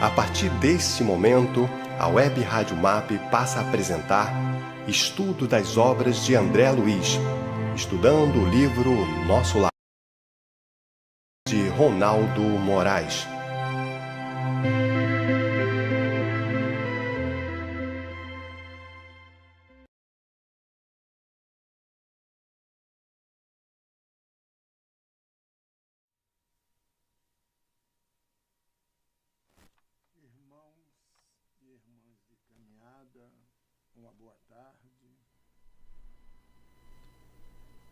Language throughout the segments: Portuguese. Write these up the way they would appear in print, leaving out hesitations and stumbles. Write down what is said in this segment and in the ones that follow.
A partir desse momento, a Web Rádio MAP passa a apresentar Estudo das obras de André Luiz, estudando o livro Nosso Lar, de Ronaldo Moraes. Uma boa tarde.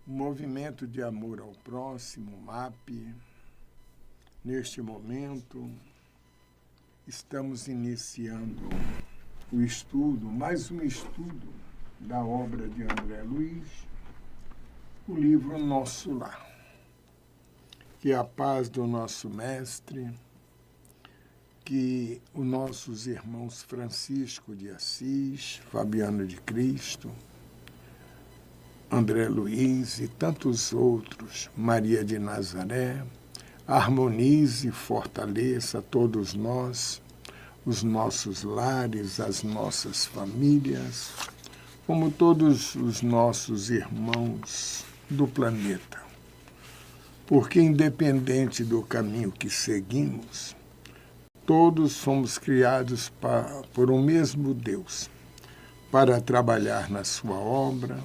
O movimento de amor ao próximo, MAP, neste momento, estamos iniciando o estudo, mais um estudo da obra de André Luiz, o livro Nosso Lar. Que a paz do nosso mestre, que os nossos irmãos Francisco de Assis, Fabiano de Cristo, André Luiz e tantos outros, Maria de Nazaré, harmonize e fortaleça todos nós, os nossos lares, as nossas famílias, como todos os nossos irmãos do planeta. Porque independente do caminho que seguimos, todos somos criados por um mesmo Deus, para trabalhar na sua obra,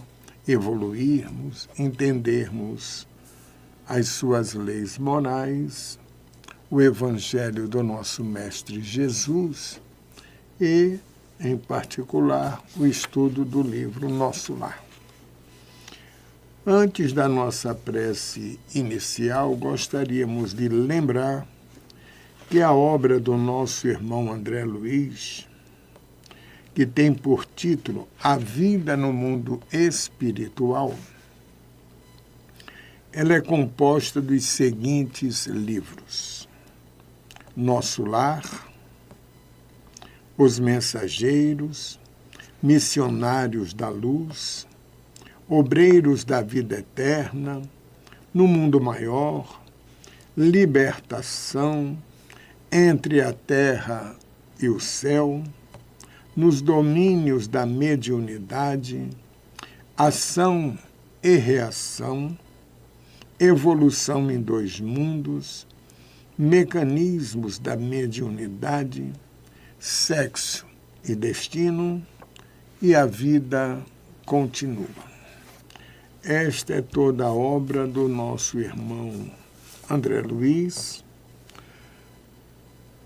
evoluirmos, entendermos as suas leis morais, o Evangelho do nosso Mestre Jesus e, em particular, o estudo do livro Nosso Lar. Antes da nossa prece inicial, gostaríamos de lembrar que a obra do nosso irmão André Luiz, que tem por título A Vida no Mundo Espiritual, ela é composta dos seguintes livros: Nosso Lar, Os Mensageiros, Missionários da Luz, Obreiros da Vida Eterna, No Mundo Maior, Libertação, Entre a Terra e o Céu, Nos Domínios da Mediunidade, Ação e Reação, Evolução em Dois Mundos, Mecanismos da Mediunidade, Sexo e Destino e A Vida Continua. Esta é toda a obra do nosso irmão André Luiz,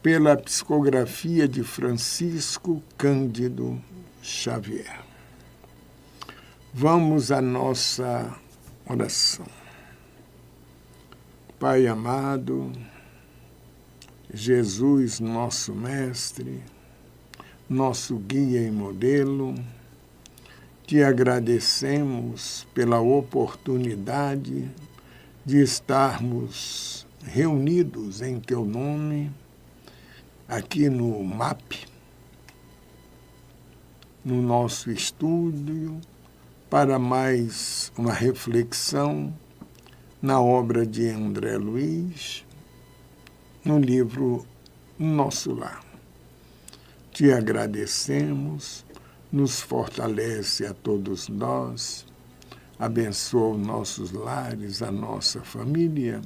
pela psicografia de Francisco Cândido Xavier. Vamos à nossa oração. Pai amado, Jesus, nosso Mestre, nosso guia e modelo, te agradecemos pela oportunidade de estarmos reunidos em teu nome, aqui no MAP, no nosso estúdio, para mais uma reflexão na obra de André Luiz, no livro Nosso Lar. Te agradecemos, nos fortalece a todos nós, abençoa os nossos lares, a nossa família,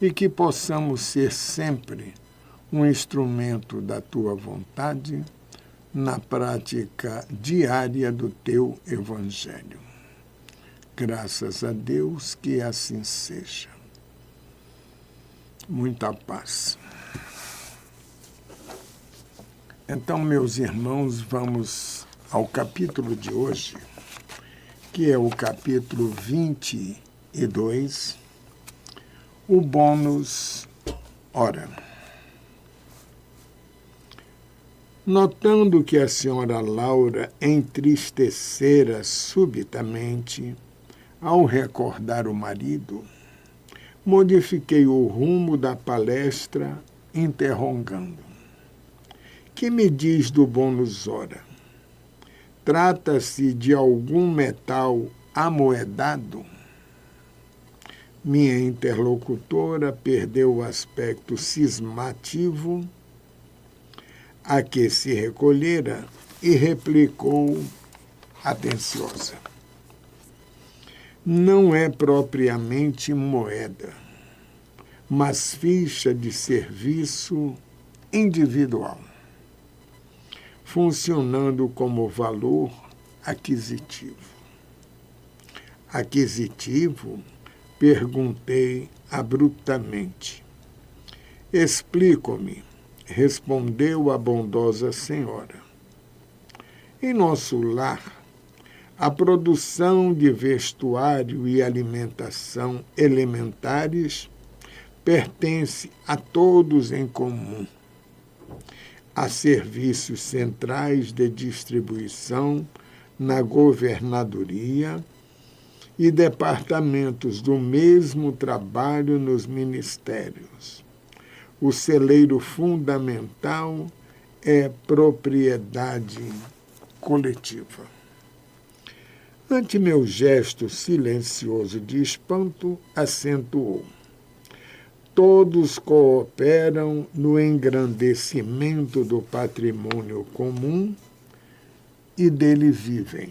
e que possamos ser sempre um instrumento da tua vontade na prática diária do teu Evangelho. Graças a Deus que assim seja. Muita paz. Então, meus irmãos, vamos ao capítulo de hoje, que é o capítulo 22, o bônus hora. Notando que a senhora Laura entristecera subitamente ao recordar o marido, modifiquei o rumo da palestra, interrogando: que me diz do bônus hora? Trata-se de algum metal amoedado? Minha interlocutora perdeu o aspecto cismativo, a que se recolhera e replicou atenciosa: não é propriamente moeda, mas ficha de serviço individual, funcionando como valor aquisitivo. Aquisitivo? Perguntei abruptamente. Explico-me, respondeu a bondosa senhora. Em nosso lar, a produção de vestuário e alimentação elementares pertence a todos em comum. Há serviços centrais de distribuição na governadoria e departamentos do mesmo trabalho nos ministérios. O celeiro fundamental é propriedade coletiva. Ante meu gesto silencioso de espanto, acentuou: todos cooperam no engrandecimento do patrimônio comum e dele vivem.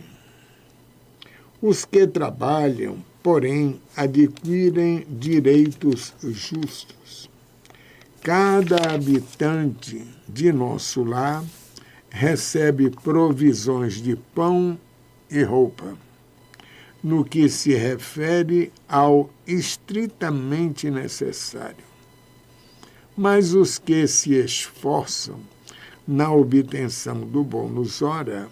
Os que trabalham, porém, adquirem direitos justos. Cada habitante de nosso lar recebe provisões de pão e roupa, no que se refere ao estritamente necessário. Mas os que se esforçam na obtenção do bônus hora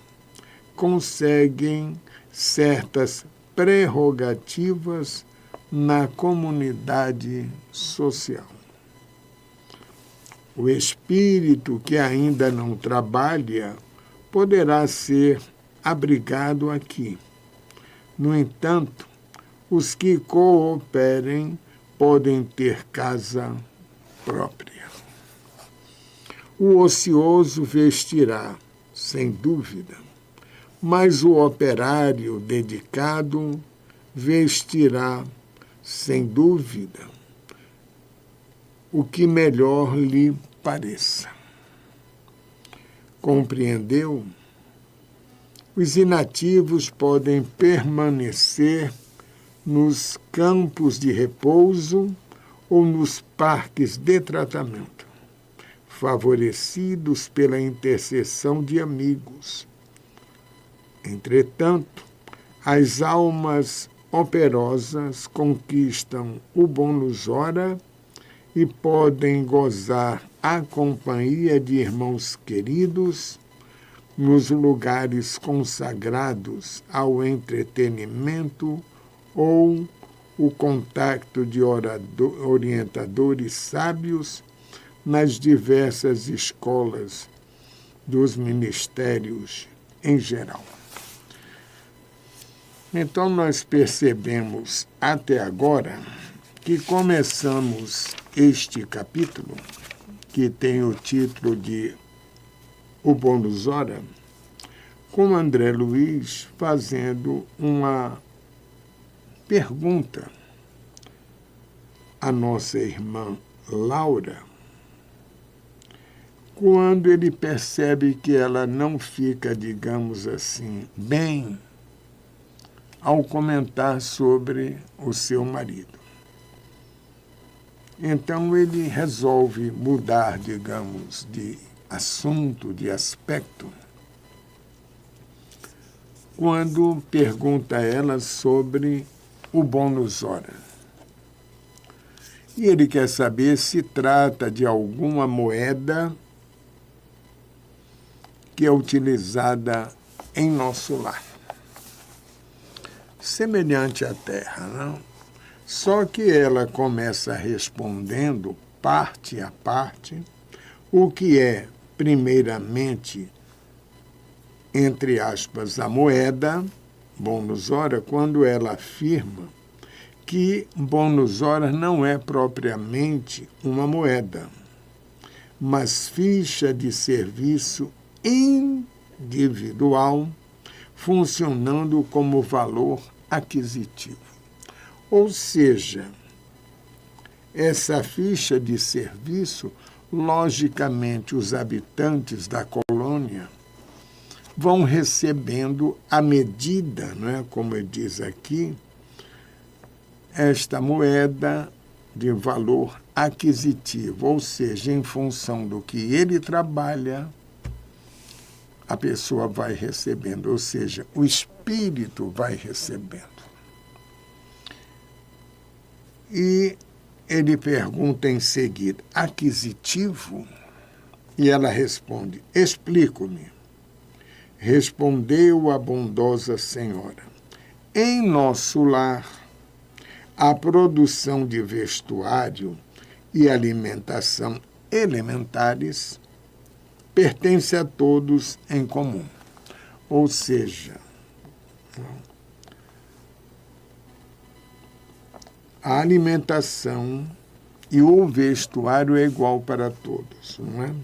conseguem certas prerrogativas na comunidade social. O espírito que ainda não trabalha poderá ser abrigado aqui. No entanto, os que cooperem podem ter casa própria. O ocioso vestirá, sem dúvida, mas o operário dedicado vestirá, sem dúvida, o que melhor lhe pareça. Compreendeu? Os inativos podem permanecer nos campos de repouso ou nos parques de tratamento, favorecidos pela intercessão de amigos. Entretanto, as almas operosas conquistam o bônus hora e podem gozar a companhia de irmãos queridos nos lugares consagrados ao entretenimento ou o contacto de orientadores sábios nas diversas escolas dos ministérios em geral. Então, nós percebemos até agora que começamos este capítulo, que tem o título de O Bônus Hora, com André Luiz fazendo uma pergunta à nossa irmã Laura, quando ele percebe que ela não fica, digamos assim, bem ao comentar sobre o seu marido. Então ele resolve mudar, digamos, de assunto, de aspecto, quando pergunta a ela sobre o bônus hora. E ele quer saber se trata de alguma moeda que é utilizada em nosso lar, semelhante à terra, não? Só que ela começa respondendo, parte a parte, o que é, primeiramente, entre aspas, a moeda, bônus hora, quando ela afirma que bônus hora não é propriamente uma moeda, mas ficha de serviço individual, funcionando como valor aquisitivo. Ou seja, essa ficha de serviço logicamente, os habitantes da colônia vão recebendo à medida, não é, como ele diz aqui, esta moeda de valor aquisitivo, ou seja, em função do que ele trabalha, a pessoa vai recebendo, ou seja, o espírito vai recebendo. E ele pergunta em seguida, aquisitivo? E ela responde, explico-me. Respondeu a bondosa senhora, em nosso lar, a produção de vestuário e alimentação elementares pertence a todos em comum. Ou seja, a alimentação e o vestuário é igual para todos, não é?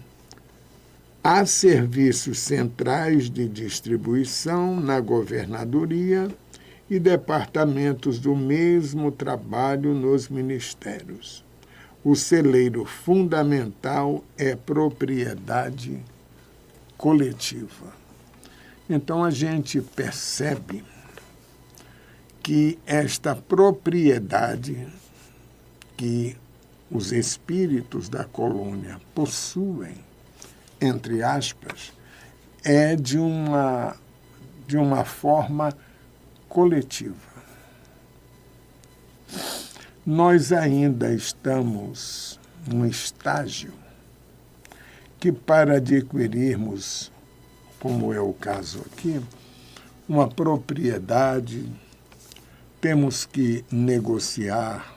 Há serviços centrais de distribuição na governadoria e departamentos do mesmo trabalho nos ministérios. O celeiro fundamental é propriedade coletiva. Então, a gente percebe que esta propriedade que os espíritos da colônia possuem, entre aspas, é de uma forma coletiva. Nós ainda estamos num estágio que, para adquirirmos, como é o caso aqui, uma propriedade, temos que negociar,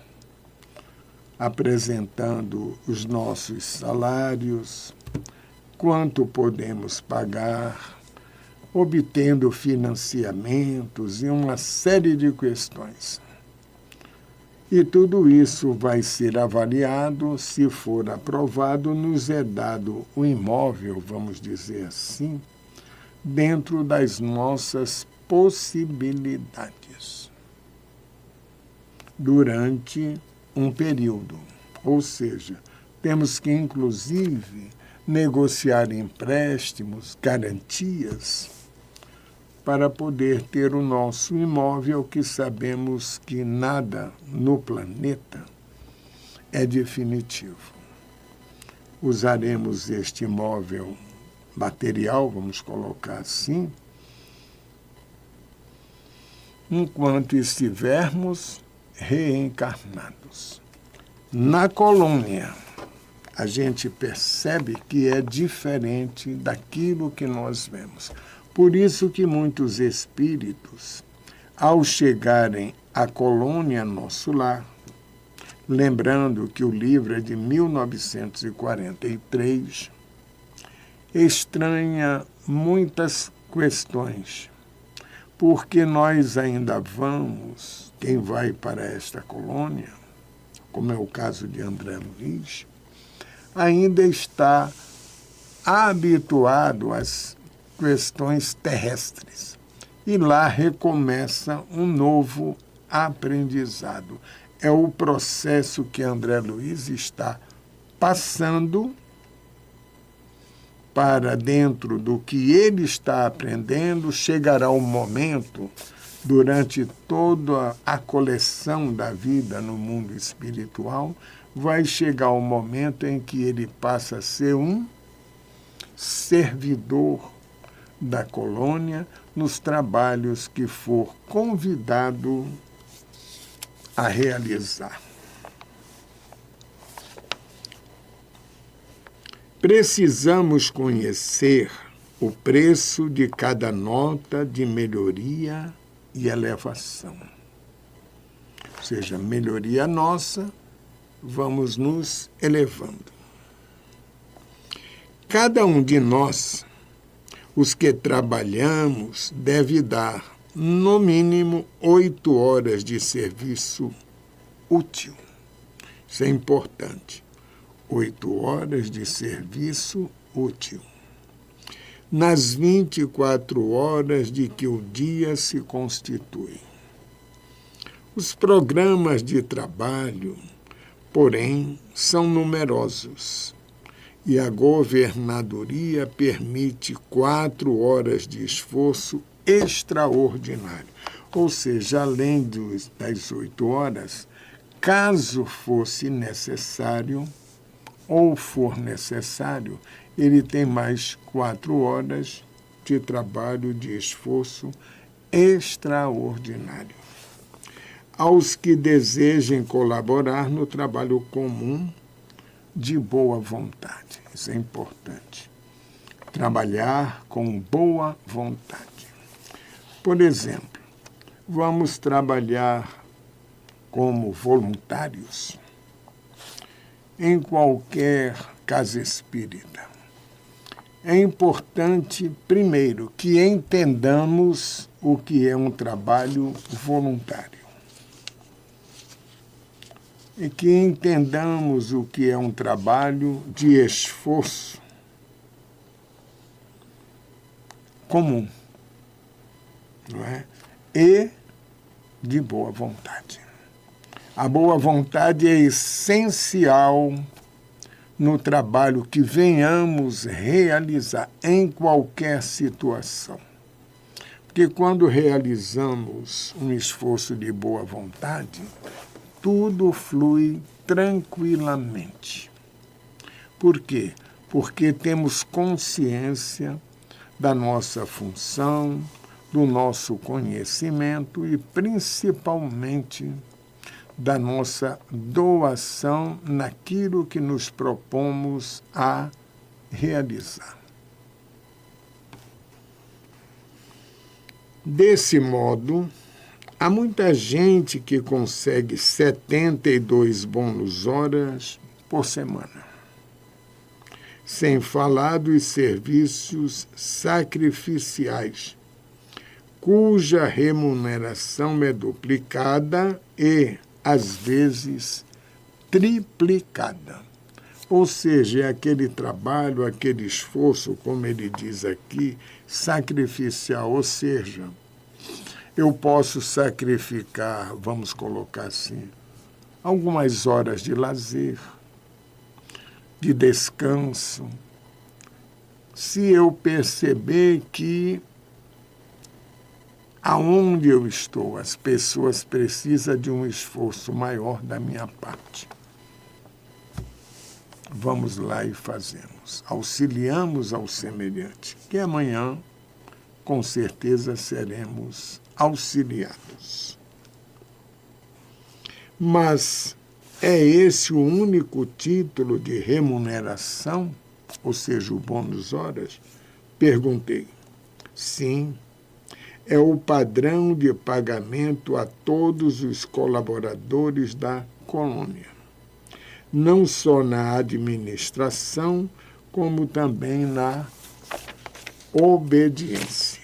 apresentando os nossos salários, quanto podemos pagar, obtendo financiamentos e uma série de questões. E tudo isso vai ser avaliado, se for aprovado, nos é dado o imóvel, vamos dizer assim, dentro das nossas possibilidades, durante um período. Ou seja, temos que, inclusive, negociar empréstimos, garantias, para poder ter o nosso imóvel, que sabemos que nada no planeta é definitivo. Usaremos este imóvel material, vamos colocar assim, enquanto estivermos reencarnados. Na colônia, a gente percebe que é diferente daquilo que nós vemos. Por isso que muitos espíritos, ao chegarem à colônia Nosso Lar, lembrando que o livro é de 1943, estranha muitas questões, porque nós ainda vamos, quem vai para esta colônia, como é o caso de André Luiz, ainda está habituado às questões terrestres. E lá recomeça um novo aprendizado. É o processo que André Luiz está passando para, dentro do que ele está aprendendo, chegará o momento, durante toda a coleção da vida no mundo espiritual, vai chegar o momento em que ele passa a ser um servidor da colônia nos trabalhos que for convidado a realizar. Precisamos conhecer o preço de cada nota de melhoria e elevação. Ou seja, melhoria nossa, vamos nos elevando. Cada um de nós, os que trabalhamos, deve dar, no mínimo, 8 horas de serviço útil. Isso é importante. 8 horas de serviço útil. Nas 24 horas de que o dia se constitui. Os programas de trabalho, porém, são numerosos. E a governadoria permite 4 horas de esforço extraordinário. Ou seja, além das 8 horas, caso fosse necessário, ou for necessário, ele tem mais 4 horas de trabalho, de esforço extraordinário. Aos que desejem colaborar no trabalho comum, de boa vontade. Isso é importante. Trabalhar com boa vontade. Por exemplo, vamos trabalhar como voluntários em qualquer casa espírita. É importante, primeiro, que entendamos o que é um trabalho voluntário. E que entendamos o que é um trabalho de esforço comum, não é? E de boa vontade. A boa vontade é essencial no trabalho que venhamos realizar em qualquer situação. Porque quando realizamos um esforço de boa vontade, tudo flui tranquilamente. Por quê? Porque temos consciência da nossa função, do nosso conhecimento e, principalmente, da nossa doação naquilo que nos propomos a realizar. Desse modo, há muita gente que consegue 72 bônus horas por semana, sem falar dos serviços sacrificiais, cuja remuneração é duplicada e, às vezes, triplicada. Ou seja, é aquele trabalho, aquele esforço, como ele diz aqui, sacrificial, ou seja, eu posso sacrificar, vamos colocar assim, algumas horas de lazer, de descanso, se eu perceber que aonde eu estou, as pessoas precisam de um esforço maior da minha parte. Vamos lá e fazemos. Auxiliamos ao semelhante, que amanhã, com certeza, seremos auxiliados. Mas é esse o único título de remuneração, ou seja, o bônus horas? Perguntei. Sim, é o padrão de pagamento a todos os colaboradores da colônia, não só na administração, como também na obediência.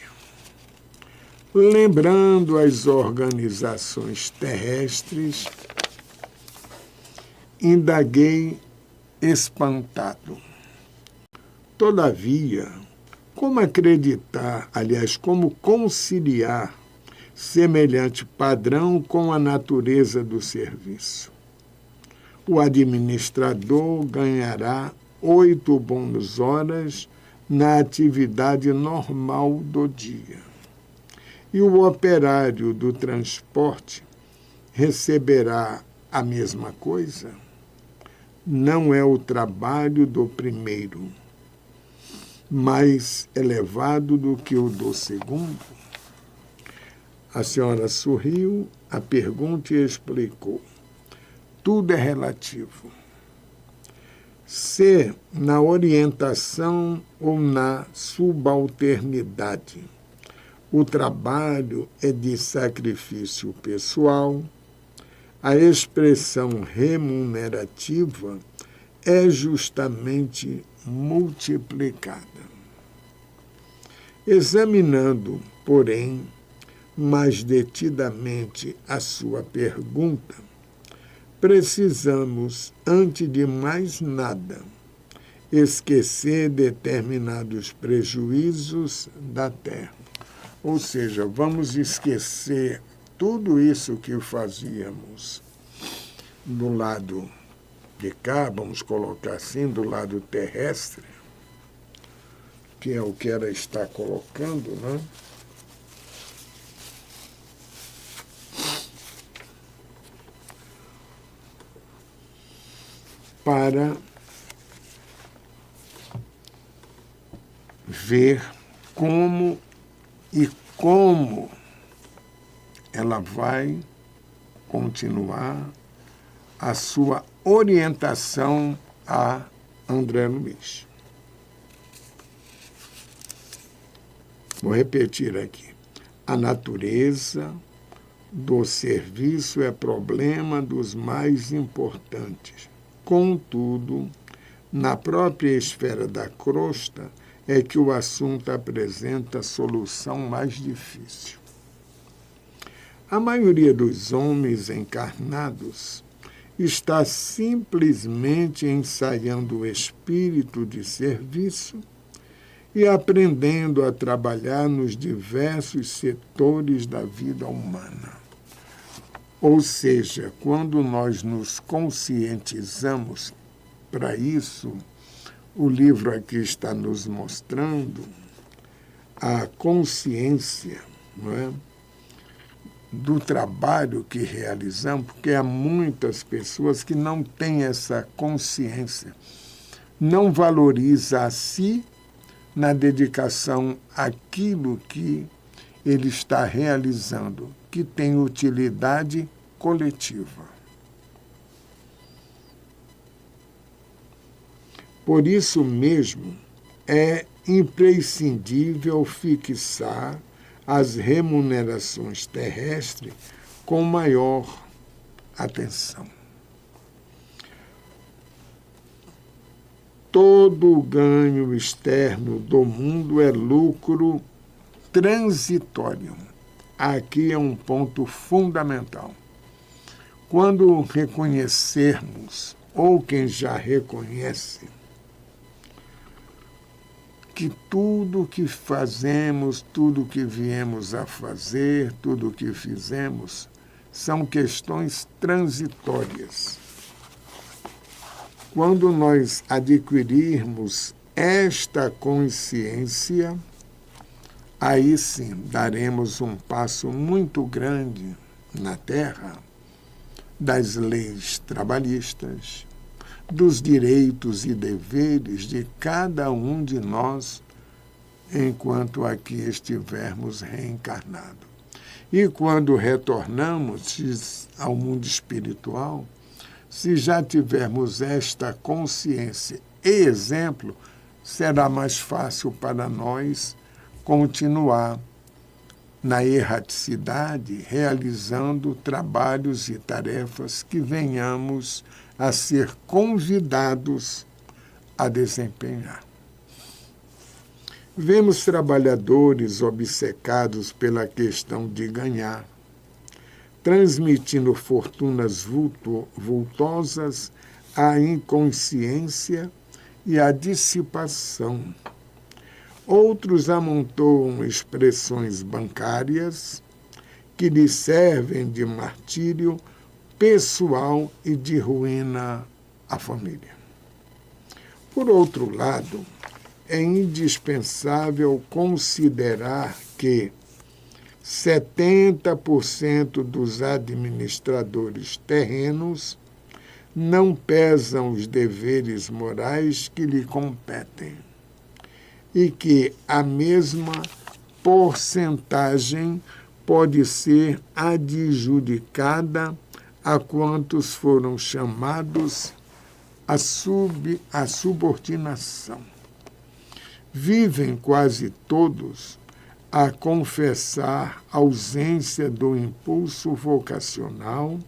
Lembrando as organizações terrestres, indaguei espantado. Todavia, como acreditar, aliás, como conciliar semelhante padrão com a natureza do serviço? O administrador ganhará 8 bônus horas na atividade normal do dia. E o operário do transporte receberá a mesma coisa? Não é o trabalho do primeiro mais elevado do que o do segundo? A senhora sorriu, a pergunta e explicou. Tudo é relativo. Se na orientação ou na subalternidade o trabalho é de sacrifício pessoal, a expressão remunerativa é justamente multiplicada. Examinando, porém, mais detidamente a sua pergunta, precisamos, antes de mais nada, esquecer determinados prejuízos da terra. Ou seja, vamos esquecer tudo isso que fazíamos do lado de cá, vamos colocar assim, do lado terrestre, que é o que ela está colocando, né? Para ver como ela vai continuar a sua orientação a André Luiz. Vou repetir aqui. A natureza do serviço é problema dos mais importantes. Contudo, na própria esfera da crosta é que o assunto apresenta a solução mais difícil. A maioria dos homens encarnados está simplesmente ensaiando o espírito de serviço e aprendendo a trabalhar nos diversos setores da vida humana. Ou seja, quando nós nos conscientizamos para isso, o livro aqui está nos mostrando a consciência, não é, do trabalho que realizamos, porque há muitas pessoas que não têm essa consciência, não valoriza a si na dedicação àquilo que ele está realizando, que tem utilidade coletiva. Por isso mesmo, é imprescindível fixar as remunerações terrestres com maior atenção. Todo o ganho externo do mundo é lucro transitório. Aqui é um ponto fundamental. Quando reconhecermos, ou quem já reconhece, que tudo que fazemos, tudo que viemos a fazer, tudo que fizemos, são questões transitórias. Quando nós adquirirmos esta consciência, aí sim daremos um passo muito grande na Terra das leis trabalhistas, dos direitos e deveres de cada um de nós enquanto aqui estivermos reencarnados. E quando retornamos ao mundo espiritual, se já tivermos esta consciência e exemplo, será mais fácil para nós continuar na erraticidade, realizando trabalhos e tarefas que venhamos a ser convidados a desempenhar. Vemos trabalhadores obcecados pela questão de ganhar, transmitindo fortunas vultosas à inconsciência e à dissipação. Outros amontoam expressões bancárias que lhes servem de martírio pessoal e de ruína à família. Por outro lado, é indispensável considerar que 70% dos administradores terrenos não pesam os deveres morais que lhe competem e que a mesma porcentagem pode ser adjudicada a quantos foram chamados à subordinação. Vivem quase todos a confessar ausência do impulso vocacional,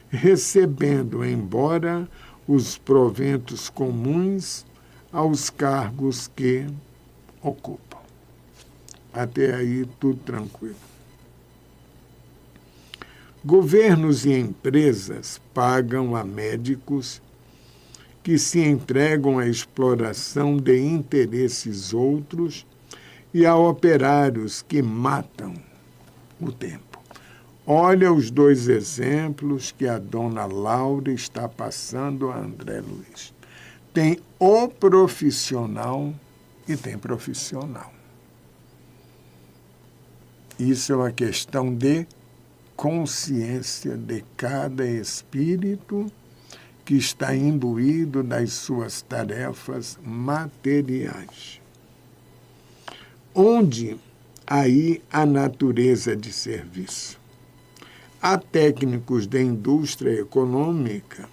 recebendo, embora os proventos comuns, aos cargos que ocupam. Até aí, tudo tranquilo. Governos e empresas pagam a médicos que se entregam à exploração de interesses outros e a operários que matam o tempo. Olha os dois exemplos que a dona Laura está passando a André Luiz. Tem o profissional e tem profissional. Isso é uma questão de consciência de cada espírito que está imbuído das suas tarefas materiais. Onde aí a natureza de serviço? Há técnicos da indústria econômica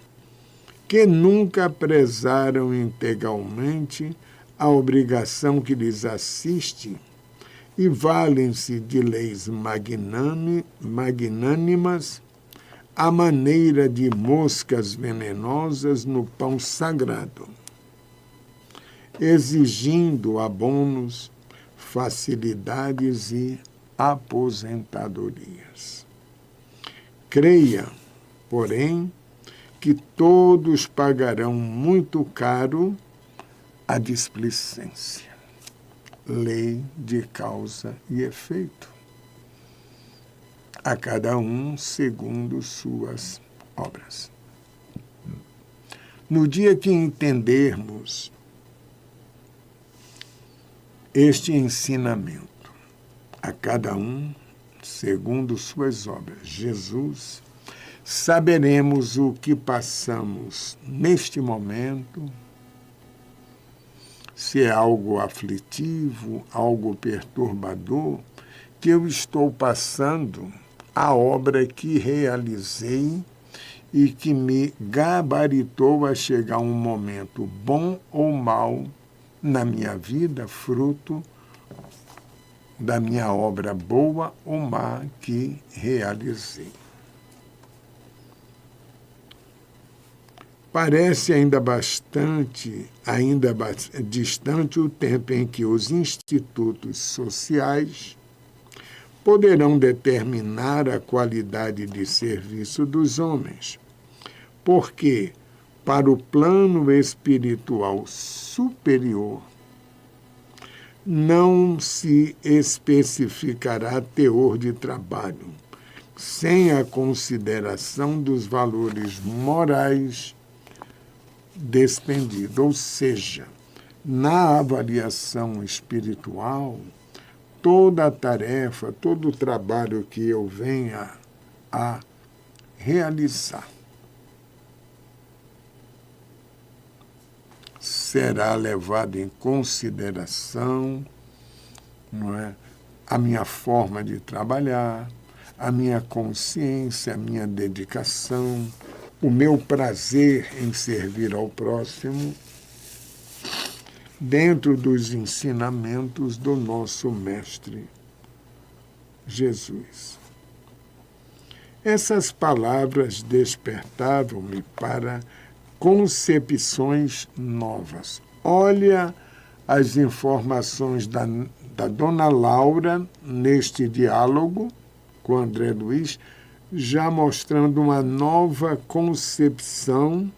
que nunca prezaram integralmente a obrigação que lhes assiste e valem-se de leis magnânimas à maneira de moscas venenosas no pão sagrado, exigindo abonos, facilidades e aposentadorias. Creia, porém, que todos pagarão muito caro a displicência. Lei de causa e efeito. A cada um segundo suas obras. No dia que entendermos este ensinamento, a cada um segundo suas obras, Jesus, saberemos o que passamos neste momento, se é algo aflitivo, algo perturbador, que eu estou passando a obra que realizei e que me gabaritou a chegar um momento bom ou mau na minha vida, fruto da minha obra boa ou má que realizei. Parece ainda distante o tempo em que os institutos sociais poderão determinar a qualidade de serviço dos homens, porque, para o plano espiritual superior, não se especificará teor de trabalho, sem a consideração dos valores morais despendido, ou seja, na avaliação espiritual, toda a tarefa, todo o trabalho que eu venha a realizar será levado em consideração, não é, a minha forma de trabalhar, a minha consciência, a minha dedicação, o meu prazer em servir ao próximo, dentro dos ensinamentos do nosso Mestre Jesus. Essas palavras despertavam-me para concepções novas. Olha as informações da dona Laura neste diálogo com André Luiz, já mostrando uma nova concepção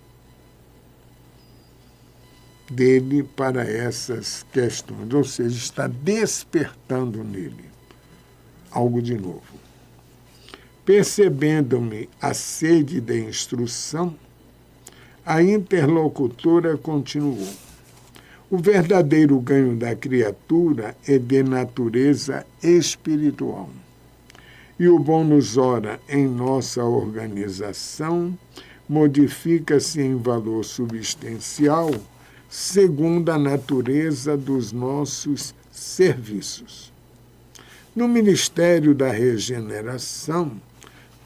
dele para essas questões, ou seja, está despertando nele algo de novo. Percebendo-me a sede de instrução, a interlocutora continuou. O verdadeiro ganho da criatura é de natureza espiritual. E o bônus hora em nossa organização modifica-se em valor substancial segundo a natureza dos nossos serviços. No Ministério da Regeneração,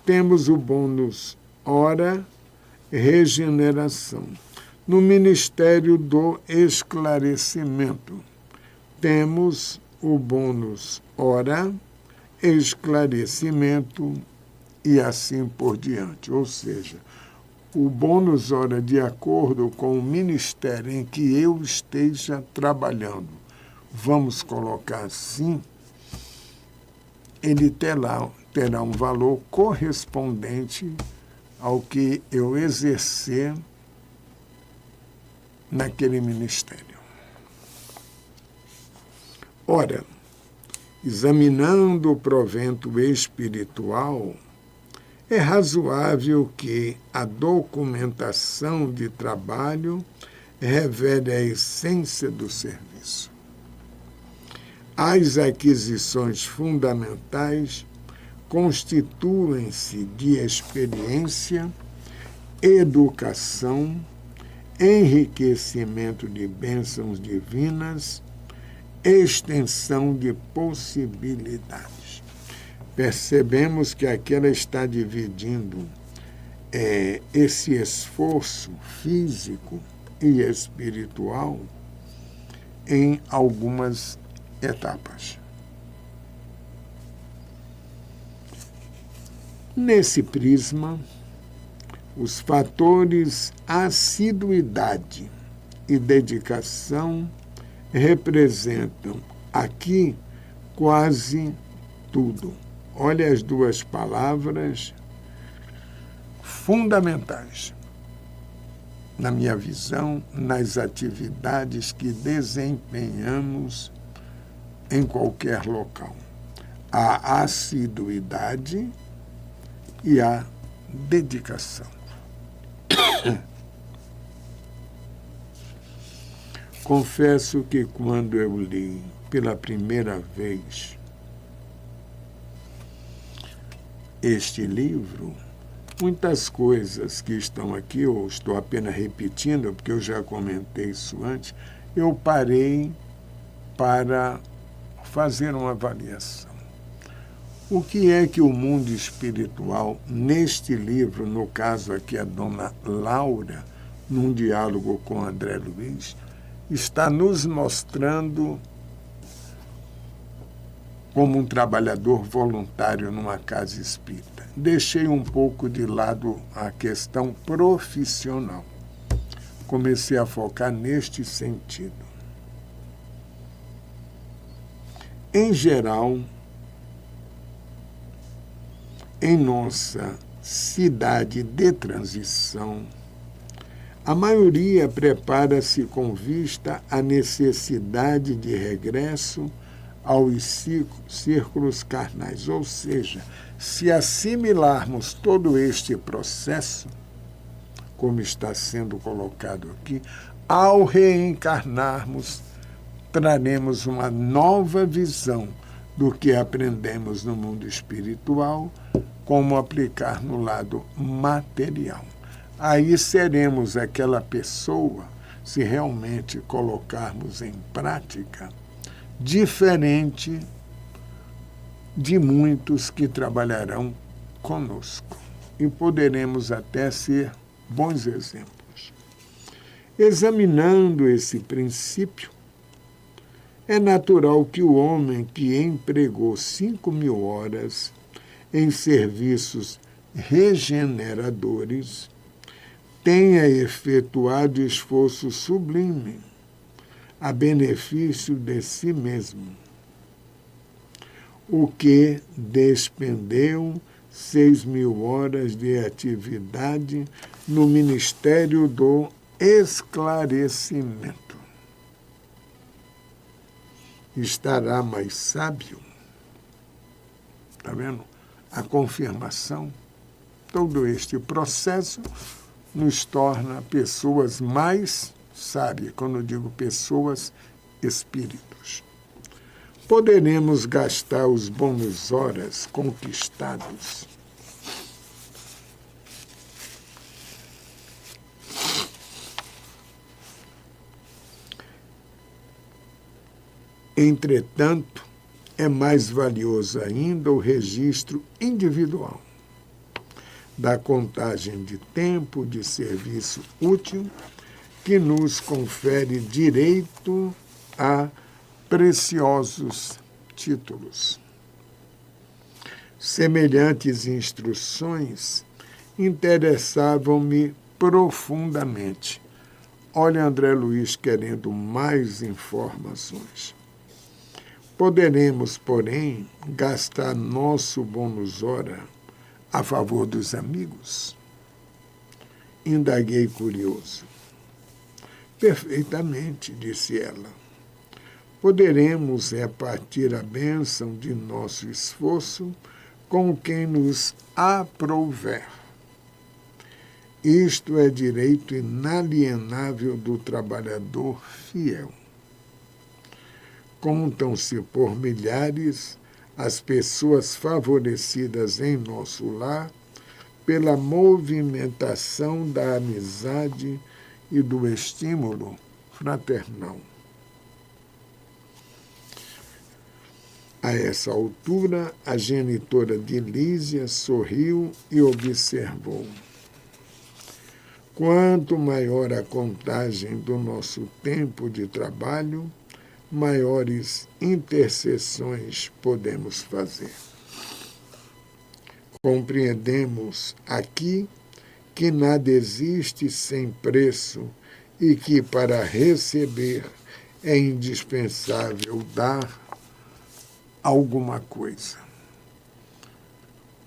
temos o bônus hora regeneração. No Ministério do Esclarecimento, temos o bônus hora esclarecimento e assim por diante. Ou seja, o bônus hora de acordo com o ministério em que eu esteja trabalhando, vamos colocar assim, ele terá um valor correspondente ao que eu exercer naquele ministério. Ora, examinando o provento espiritual é razoável que a documentação de trabalho revele a essência do serviço. As aquisições fundamentais constituem-se de experiência, educação, enriquecimento de bênçãos divinas, extensão de possibilidades. Percebemos que aqui ela está dividindo esse esforço físico e espiritual em algumas etapas. Nesse prisma, os fatores assiduidade e dedicação representam aqui quase tudo. Olha as duas palavras fundamentais, na minha visão, nas atividades que desempenhamos em qualquer local: a assiduidade e a dedicação. Confesso que quando eu li pela primeira vez este livro, muitas coisas que estão aqui, eu estou apenas repetindo, porque eu já comentei isso antes, eu parei para fazer uma avaliação. O que é que o mundo espiritual, neste livro, no caso aqui a dona Laura, num diálogo com André Luiz, está nos mostrando como um trabalhador voluntário numa casa espírita? Deixei um pouco de lado a questão profissional. Comecei a focar neste sentido. Em geral, em nossa cidade de transição, a maioria prepara-se com vista à necessidade de regresso aos círculos carnais. Ou seja, se assimilarmos todo este processo, como está sendo colocado aqui, ao reencarnarmos, traremos uma nova visão do que aprendemos no mundo espiritual, como aplicar no lado material. Aí seremos aquela pessoa, se realmente colocarmos em prática, diferente de muitos que trabalharão conosco. E poderemos até ser bons exemplos. Examinando esse princípio, é natural que o homem que empregou 5.000 horas em serviços regeneradores tenha efetuado esforço sublime a benefício de si mesmo, o que despendeu 6.000 horas de atividade no Ministério do Esclarecimento. Estará mais sábio? Está vendo? A confirmação, todo este processo nos torna pessoas mais sábias, quando eu digo pessoas, espíritos. Poderemos gastar os bônus horas conquistados Entretanto, é mais valioso ainda o registro individual da contagem de tempo de serviço útil, que nos confere direito a preciosos títulos. Semelhantes instruções interessavam-me profundamente. Olha, André Luiz querendo mais informações. Poderemos, porém, gastar nosso bônus hora a favor dos amigos? Indaguei curioso. Perfeitamente, disse ela. Poderemos repartir a bênção de nosso esforço com quem nos aprouver. Isto é direito inalienável do trabalhador fiel. Contam-se por milhares as pessoas favorecidas em nosso lar pela movimentação da amizade e do estímulo fraternal. A essa altura, a genitora de Lísia sorriu e observou: quanto maior a contagem do nosso tempo de trabalho, maiores intercessões podemos fazer. Compreendemos aqui que nada existe sem preço e que para receber é indispensável dar alguma coisa.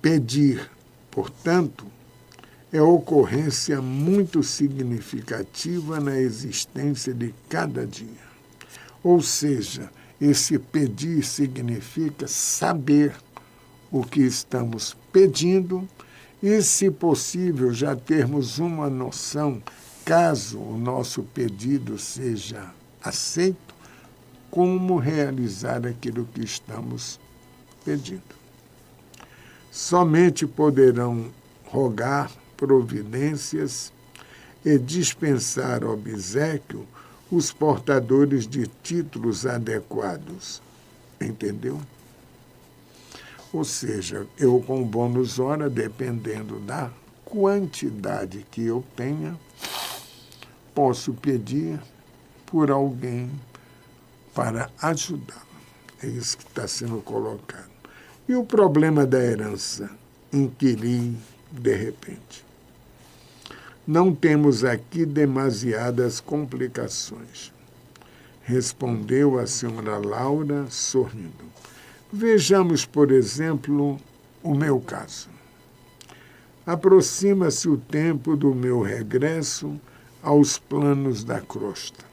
Pedir, portanto, é ocorrência muito significativa na existência de cada dia. Ou seja, esse pedir significa saber o que estamos pedindo e, se possível, já termos uma noção, caso o nosso pedido seja aceito, como realizar aquilo que estamos pedindo. Somente poderão rogar providências e dispensar obséquio os portadores de títulos adequados. Entendeu? Ou seja, eu com bônus hora, dependendo da quantidade que eu tenha, posso pedir por alguém para ajudá-lo. É isso que está sendo colocado. E o problema da herança? Inquirir de repente. Não temos aqui demasiadas complicações, respondeu a senhora Laura, sorrindo. Vejamos, por exemplo, o meu caso. Aproxima-se o tempo do meu regresso aos planos da crosta.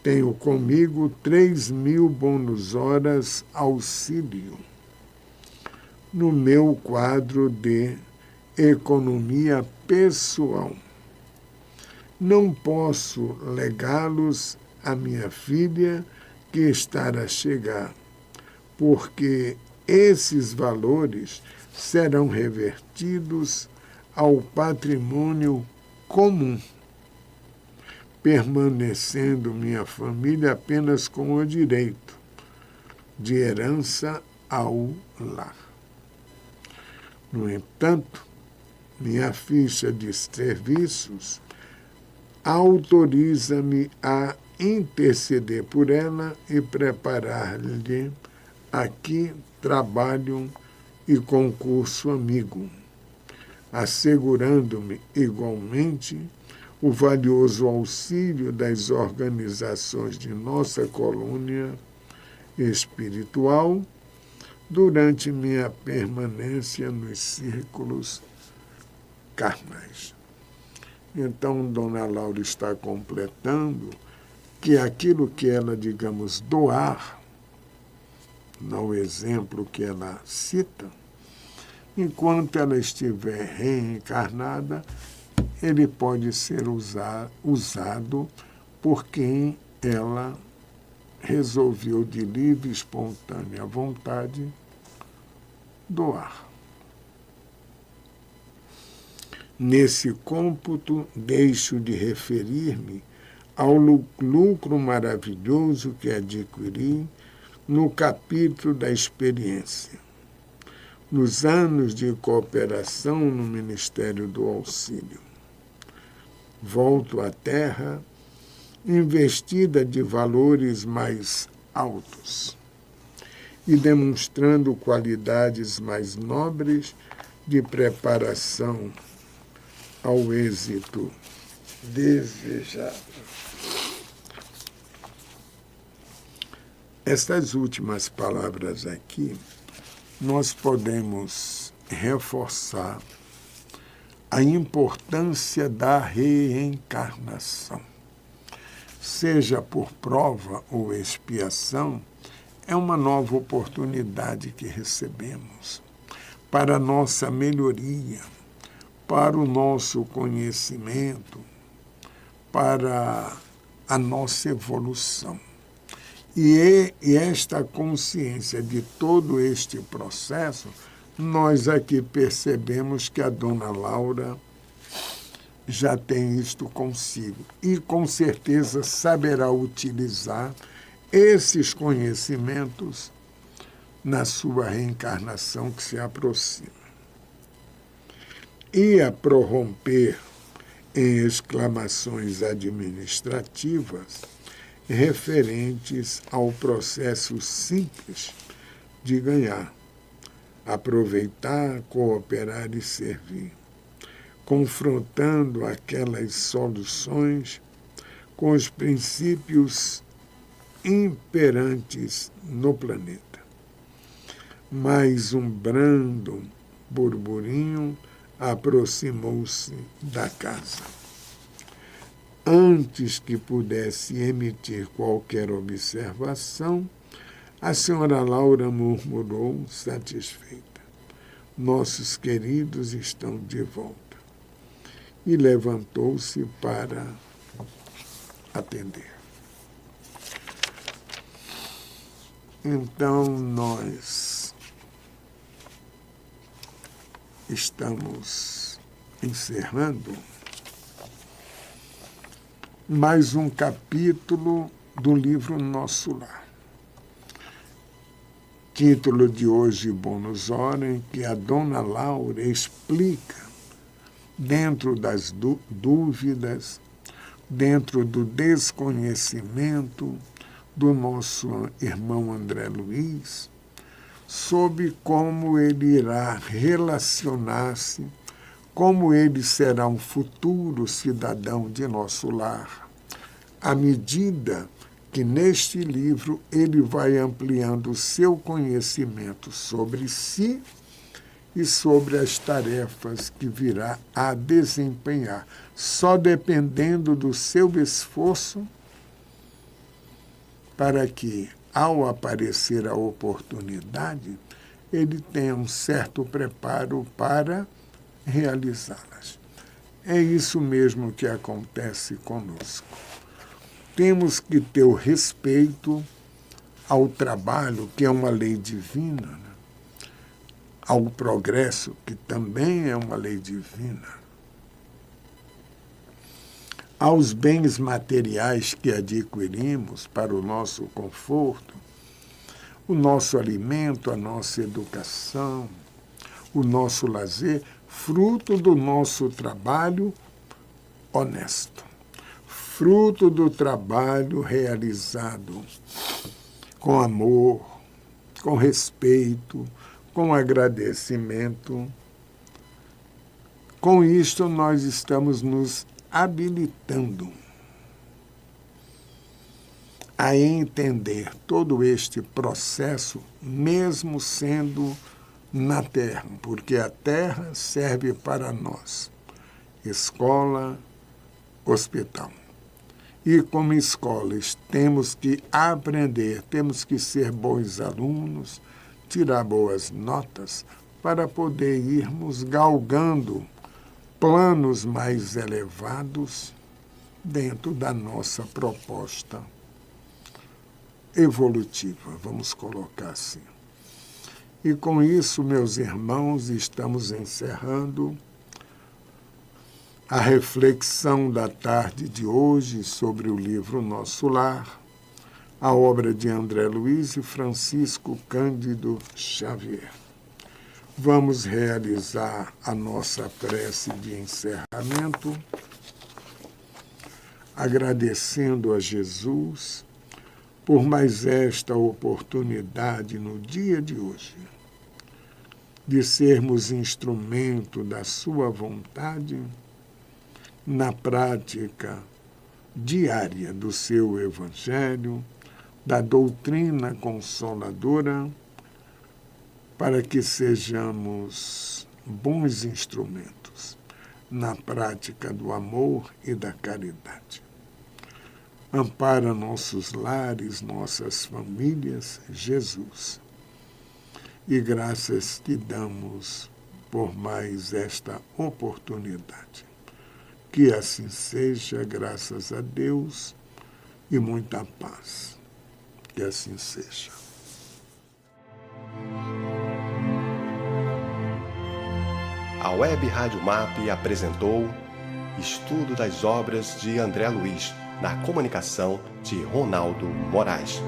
Tenho comigo 3.000 bônus horas auxílio no meu quadro de economia pessoal. Não posso legá-los à minha filha que está a chegar, porque esses valores serão revertidos ao patrimônio comum, permanecendo minha família apenas com o direito de herança ao lar. No entanto, minha ficha de serviços autoriza-me a interceder por ela e preparar-lhe aqui trabalho e concurso amigo, assegurando-me igualmente o valioso auxílio das organizações de nossa colônia espiritual durante minha permanência nos círculos carnais. Então, Dona Laura está completando que aquilo que ela, digamos, doar, no exemplo que ela cita, enquanto ela estiver reencarnada, ele pode ser usado por quem ela resolveu de livre e espontânea vontade doar. Nesse cômputo, deixo de referir-me ao lucro maravilhoso que adquiri no capítulo da experiência, nos anos de cooperação no Ministério do Auxílio. Volto à Terra investida de valores mais altos e demonstrando qualidades mais nobres de preparação ao êxito desejado. Estas últimas palavras aqui, nós podemos reforçar a importância da reencarnação. Seja por prova ou expiação, é uma nova oportunidade que recebemos. para a nossa melhoria, para o nosso conhecimento, para a nossa evolução. E esta consciência de todo este processo, nós aqui percebemos que a dona Laura já tem isto consigo e com certeza saberá utilizar esses conhecimentos na sua reencarnação que se aproxima. E a prorromper em exclamações administrativas referentes ao processo simples de ganhar, aproveitar, cooperar e servir, confrontando aquelas soluções com os princípios imperantes no planeta. Mais um brando burburinho aproximou-se da casa. Antes que pudesse emitir qualquer observação, a senhora Laura murmurou satisfeita: nossos queridos estão de volta. E levantou-se para atender. Então, nós estamos encerrando mais um capítulo do livro Nosso Lar. Título de hoje, Bônus Hora, em que a dona Laura explica, dentro das dúvidas, dentro do desconhecimento do nosso irmão André Luiz, sobre como ele irá relacionar-se, como ele será um futuro cidadão de nosso lar, à medida que neste livro ele vai ampliando o seu conhecimento sobre si e sobre as tarefas que virá a desempenhar, só dependendo do seu esforço para que, ao aparecer a oportunidade, ele tenha um certo preparo para realizá-las. É isso mesmo que acontece conosco. Temos que ter o respeito ao trabalho, que é uma lei divina, né? Ao progresso, que também é uma lei divina, aos bens materiais que adquirimos para o nosso conforto, o nosso alimento, a nossa educação, o nosso lazer, fruto do nosso trabalho honesto, fruto do trabalho realizado com amor, com respeito, com agradecimento. Com isto, nós estamos nos habilitando a entender todo este processo, mesmo sendo na Terra, porque a Terra serve para nós, escola, hospital. E como escolas temos que aprender, temos que ser bons alunos, tirar boas notas, para poder irmos galgando planos mais elevados dentro da nossa proposta evolutiva, vamos colocar assim. E com isso, meus irmãos, estamos encerrando a reflexão da tarde de hoje sobre o livro Nosso Lar, a obra de André Luiz e Francisco Cândido Xavier. Vamos realizar a nossa prece de encerramento, agradecendo a Jesus por mais esta oportunidade no dia de hoje, de sermos instrumento da sua vontade na prática diária do seu Evangelho, da doutrina consoladora, para que sejamos bons instrumentos na prática do amor e da caridade. Ampara nossos lares, nossas famílias, Jesus. e graças te damos por mais esta oportunidade. Que assim seja, graças a Deus, e muita paz. Que assim seja. A Web Rádio MAP apresentou Estudo das obras de André Luiz, na comunicação de Ronaldo Moraes.